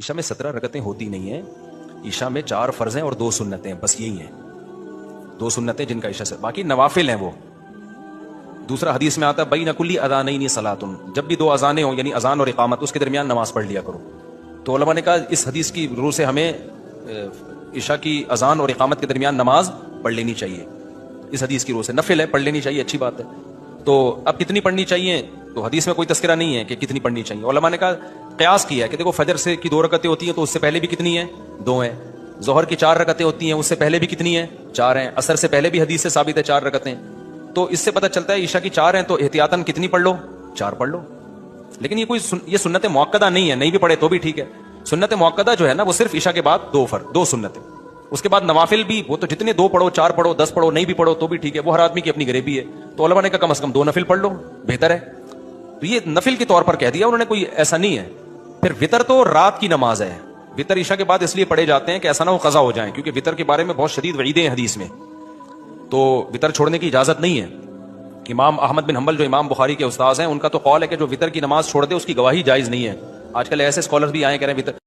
عشاء میں 17 رکعتیں ہوتی نہیں ہیں. عشاء میں 4 فرض ہیں اور 2 سنتیں ہیں, بس یہی ہیں 2 سنتیں جن کا عشاء سے, باقی نوافل ہیں وہ. دوسرا حدیث میں آتا ہے بین کلی اذانین صلاۃ, جب بھی 2 اذانیں ہوں یعنی اذان اور اقامت اس کے درمیان نماز پڑھ لیا کرو. تو علماء نے کہا اس حدیث کی روح سے ہمیں عشاء کی اذان اور اقامت کے درمیان نماز پڑھ لینی چاہیے. اس حدیث کی روح سے نفل ہے, پڑھ لینی چاہیے, اچھی بات ہے. تو اب کتنی پڑھنی چاہیے, تو حدیث میں کوئی تذکرہ نہیں ہے کہ کتنی پڑھنی چاہیے. علماء نے کہا قیاس کیا ہے کہ دیکھو فجر سے کی 2 رکعتیں ہوتی ہیں تو اس سے پہلے بھی کتنی ہیں, 2 ہیں. ظہر کی 4 رکعتیں ہوتی ہیں اس سے پہلے بھی کتنی ہیں, 4 ہیں. عصر سے پہلے بھی حدیث سے ثابت ہے 4 رکعتیں. تو اس سے پتہ چلتا ہے عشاء کی 4 ہیں تو احتیاطاً کتنی پڑھ لو, 4 پڑھ لو. لیکن یہ سنت موقدہ نہیں ہے, نہیں بھی پڑھے تو بھی ٹھیک ہے. سنت موقدہ جو ہے نا وہ صرف عشاء کے بعد 2 سنتیں, اس کے بعد نوافل بھی وہ تو جتنے 2 پڑھو 4 پڑھو 10 پڑھو نہیں بھی پڑھو تو بھی ٹھیک ہے, وہ ہر آدمی کی اپنی غریبی ہے. تو علماء نے کہا کم از کم 2 نفل پڑھ لو بہتر ہے. تو یہ نفل کے طور پر کہہ دیا انہوں نے, کوئی ایسا نہیں ہے. پھر وتر تو رات کی نماز ہے, وتر عشاء کے بعد اس لیے پڑھے جاتے ہیں کہ ایسا نہ ہو قضا ہو جائیں, کیونکہ وتر کے بارے میں بہت شدید وعیدیں ہیں حدیث میں. تو وتر چھوڑنے کی اجازت نہیں ہے. امام احمد بن حنبل جو امام بخاری کے استاذ ہیں ان کا تو قول ہے کہ جو وتر کی نماز چھوڑ دے اس کی گواہی جائز نہیں ہے. آج کل ایسے اسکالرز بھی آئے کہہ رہے ہیں وتر